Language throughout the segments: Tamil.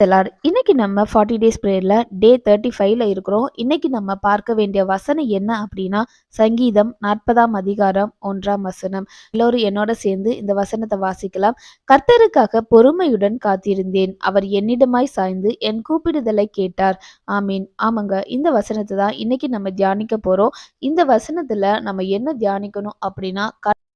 இன்னைக்கு நம்ம 40 டேஸ் பிரேயர்ல டே 35ல இருக்கிறோம். இன்னைக்கு நம்ம பார்க்க வேண்டிய வசனம் என்ன அப்படின்னா சங்கீதம் 40ஆம் அதிகாரம் 1ஆம் வசனம். எல்லோரும் என்னோட சேர்ந்து இந்த வசனத்தை வாசிக்கலாம். கர்த்தருக்காக பொறுமையுடன் காத்திருந்தேன். அவர் என்னிடமாய் சாய்ந்து என் கூப்பிடுதலை கேட்டார். ஆமீன். ஆமாங்க, இந்த வசனத்தை தான் இன்னைக்கு நம்ம தியானிக்க போறோம். இந்த வசனத்துல நம்ம என்ன தியானிக்கணும் அப்படின்னா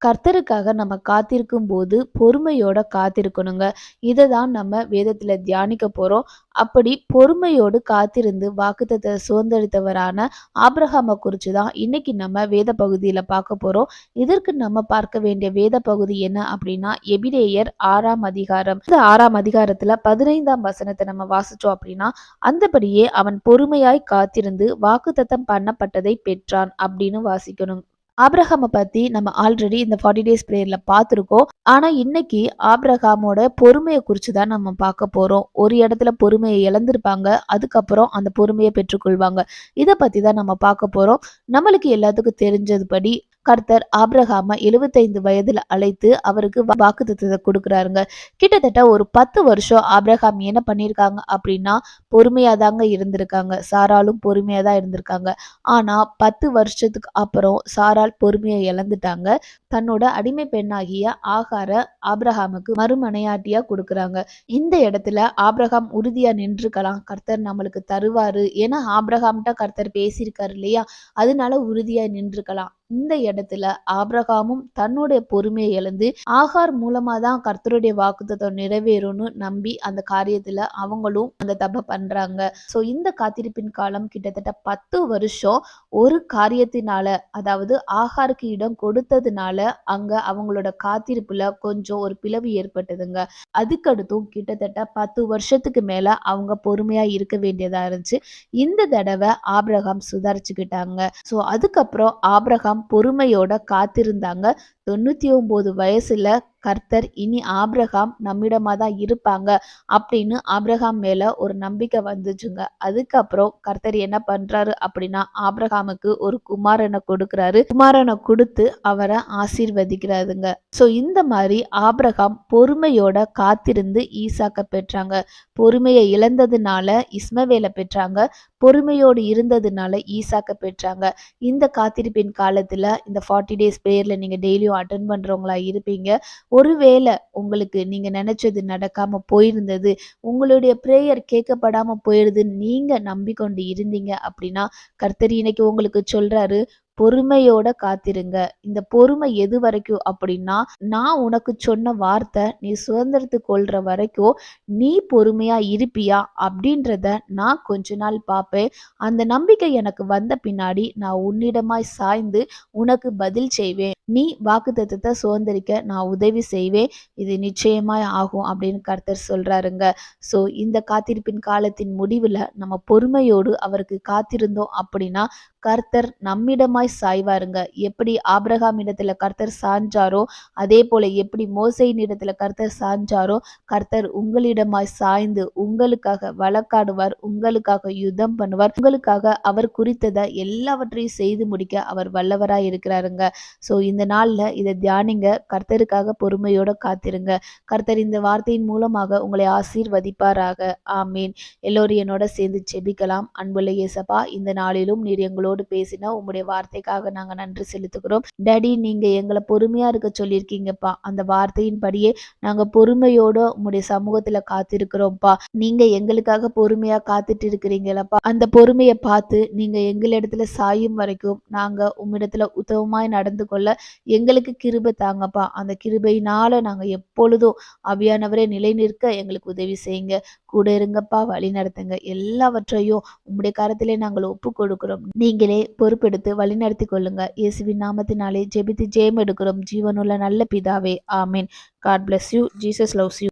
கர்த்தருக்காக நம்ம காத்திருக்கும் போது பொறுமையோட காத்திருக்கணுங்க. இதை தான் நம்ம வேதத்துல தியானிக்க போறோம். அப்படி பொறுமையோடு காத்திருந்து வாக்குத்தத்தத்தை சுதந்திரித்தவரான ஆபிரகாமை குறித்து தான் இன்னைக்கு நம்ம வேத பகுதியில பார்க்க போறோம். இதற்கு நம்ம பார்க்க வேண்டிய வேத பகுதி என்ன அப்படின்னா எபிரேயர் 6ஆம் அதிகாரம். இந்த 6ஆம் அதிகாரத்துல 15ஆம் வசனத்தை நம்ம வாசிச்சோம் அப்படின்னா அந்தபடியே அவன் பொறுமையாய் காத்திருந்து வாக்குத்தத்தம் பண்ணப்பட்டதை பெற்றான் அப்படின்னு வாசிக்கணும். ஆபிரகாமை பத்தி நம்ம ஆல்ரெடி இந்த 40 டேஸ் பிரேயர்ல பார்த்துருக்கோம். ஆனா இன்னைக்கு ஆபிரகாமோட பொறுமையை குறித்து தான் நம்ம பார்க்க போறோம். ஒரு இடத்துல பொறுமையை இழந்திருப்பாங்க, அதுக்கப்புறம் அந்த பொறுமையை பெற்றுக்கொள்வாங்க. இதை பத்தி தான் நம்ம பார்க்க போறோம். நம்மளுக்கு எல்லாத்துக்கும் தெரிஞ்சதுபடி கர்த்தர் ஆபிரகாம 75 வயதுல அழைத்து அவருக்கு வாக்குத்தத்தத்தை கொடுக்குறாருங்க. கிட்டத்தட்ட ஒரு 10 வருஷம் ஆபிரகாம் என்ன பண்ணியிருக்காங்க அப்படின்னா பொறுமையா தாங்க இருந்திருக்காங்க. சாராலும் பொறுமையா தான் இருந்திருக்காங்க. ஆனா 10 வருஷத்துக்கு அப்புறம் சாரால் பொறுமையை இழந்துட்டாங்க. தன்னோட அடிமை பெண்ணாகிய ஆகார ஆபிரகாமுக்கு மறுமனையாட்டியா கொடுக்குறாங்க. இந்த இடத்துல ஆபிரகாம் உறுதியா நின்றுக்கலாம், கர்த்தர் நம்மளுக்கு தருவாரு, ஏன்னா ஆபிரகாம்கிட்ட கர்த்தர் பேசியிருக்காரு இல்லையா, அதனால உறுதியா நின்றுக்கலாம். இந்த இடத்துல ஆபிரகாமும் தன்னுடைய பொறுமையை இழந்து ஆகார் மூலமா தான் கர்த்தருடைய வாக்குத்தத்தம் நிறைவேறும்னு நம்பி அந்த காரியத்துல அவங்களும் அந்த தப்பை பண்றாங்க. சோ இந்த காத்திருப்பின் காலம் கிட்டத்தட்ட 10 வருஷம் ஒரு காரியத்தினால, அதாவது ஆகாருக்கு இடம் கொடுத்ததுனால அங்க அவங்களோட காத்திருப்புல கொஞ்சம் ஒரு பிளவு ஏற்பட்டதுங்க. அதுக்கடுத்தும் கிட்டத்தட்ட 10 வருஷத்துக்கு மேல அவங்க பொறுமையா இருக்க வேண்டியதா இருந்துச்சு. இந்த தடவை ஆபிரகாம் சுதாரிச்சுக்கிட்டாங்க. சோ அதுக்கப்புறம் ஆபிரகாம் பொறுமையோட காத்திருந்தாங்க. 99 வயசுல கர்த்தர் இனி ஆபிரகாம் நம்மிடமா தான் இருப்பாங்க அப்படின்னு ஆபிரகாம் மேல ஒரு நம்பிக்கை வந்துச்சுங்க. அதுக்கப்புறம் கர்த்தர் என்ன பண்றாரு அப்படின்னா ஆபிரகாமுக்கு ஒரு குமாரனை கொடுக்கிறாரு. குமாரனை கொடுத்து அவரை ஆசீர்வதிக்கிறாருங்க. சோ இந்த மாதிரி ஆபிரகாம் பொறுமையோட காத்திருந்து ஈசாக்க பெற்றாங்க. பொறுமையை இழந்ததுனால இஸ்மவேலை பெற்றாங்க. பொறுமையோடு இருந்ததுனால ஈசாக்க பெற்றாங்க. இந்த காத்திருப்பின் காலத்துல இந்த 40 டேஸ் பிரேயர்ல நீங்க டெய்லியும் அட்டென்ட் பண்றவங்களா இருப்பீங்க. ஒருவேளை உங்களுக்கு நீங்க நினைச்சது நடக்காம போயிருந்தது, உங்களுடைய பிரேயர் கேட்கப்படாம போயிருதுன்னு நீங்க நம்பிக்கொண்டு இருந்தீங்க அப்படின்னா கர்த்தர் இன்னைக்கு உங்களுக்கு சொல்றாரு, பொறுமையோட காத்திருங்க. இந்த பொறுமை எது வரைக்கும் அப்படின்னா நான் உனக்கு சொன்ன வார்த்தை நீ சுதந்திரத்து கொள்ற வரைக்கும் நீ பொறுமையா இருப்பியா அப்படின்றத நான் கொஞ்ச நாள் பார்ப்பேன். அந்த நம்பிக்கை எனக்கு வந்த பின்னாடி நான் உன்னிடமாய் சாய்ந்து உனக்கு பதில் செய்வேன். நீ வாக்குத்தத்தத்தை சுதந்திரிக்க நான் உதவி செய்வேன். இது நிச்சயமாய் ஆகும் அப்படின்னு கர்த்தர் சொல்றாருங்க. ஸோ இந்த காத்திருப்பின் காலத்தின் முடிவுல நம்ம பொறுமையோடு அவருக்கு காத்திருந்தோம் அப்படின்னா கர்த்தர் நம்மிடமாய் சாய்வாருங்க. எப்படி ஆபிரகாம் இடத்துல கர்த்தர் சாஞ்சாரோ அதே போல எப்படி மோசேயின் இடத்துல கர்த்தர் சாஞ்சாரோ கர்த்தர் உங்களிடமாய் சாய்ந்து உங்களுக்காக வழக்காடுவார், உங்களுக்காக யுத்தம் பண்ணுவார், உங்களுக்காக அவர் குறித்ததை எல்லாவற்றையும் செய்து முடிக்க அவர் வல்லவராய் இருக்கிறாருங்க. ஸோ இந்த நாள்ல இதை தியானிங்க. கர்த்தருக்காக பொறுமையோட காத்திருங்க. கர்த்தர் இந்த வார்த்தையின் மூலமாக உங்களை ஆசீர்வதிப்பாராக. ஆமீன். எல்லோரும் என்னோட சேர்ந்து செபிக்கலாம். அன்புள்ள இயேசப்பா, இந்த நாளிலும் நீர் எங்களோடு பேசினா உங்களுடைய வார்த்தைக்காக நாங்க நன்றி செலுத்துகிறோம். டாடி, நீங்க எங்களை பொறுமையா இருக்க சொல்லியிருக்கீங்கப்பா. அந்த வார்த்தையின்படியே நாங்க பொறுமையோட உங்களுடைய சமூகத்துல காத்திருக்கிறோம்ப்பா. நீங்க எங்களுக்காக பொறுமையா காத்துட்டு இருக்கிறீங்களப்பா. அந்த பொறுமையை பார்த்து நீங்க எங்களிடத்துல சாயும் வரைக்கும் நாங்க உம்மிடத்துல உத்தமமாய் நடந்து கொள்ள எங்களுக்கு கிருபை தாங்கப்பா. அந்த கிருபையினால நாங்க எப்பொழுதும் ஆவியானவரே நிலை நிற்க எங்களுக்கு உதவி செய்யுங்க. கூட இருங்கப்பா, வழி நடத்துங்க. எல்லாவற்றையும் உம்முடைய கரத்திலே நாங்கள் ஒப்பு கொடுக்கிறோம். நீங்களே பொறுப்பெடுத்து வழி நடத்தி கொள்ளுங்க. இயேசுவின் நாமத்தினாலே ஜெபித்து ஜெயம் எடுக்கிறோம் ஜீவனுள்ள நல்ல பிதாவே. ஆமீன். God bless you. Jesus loves you.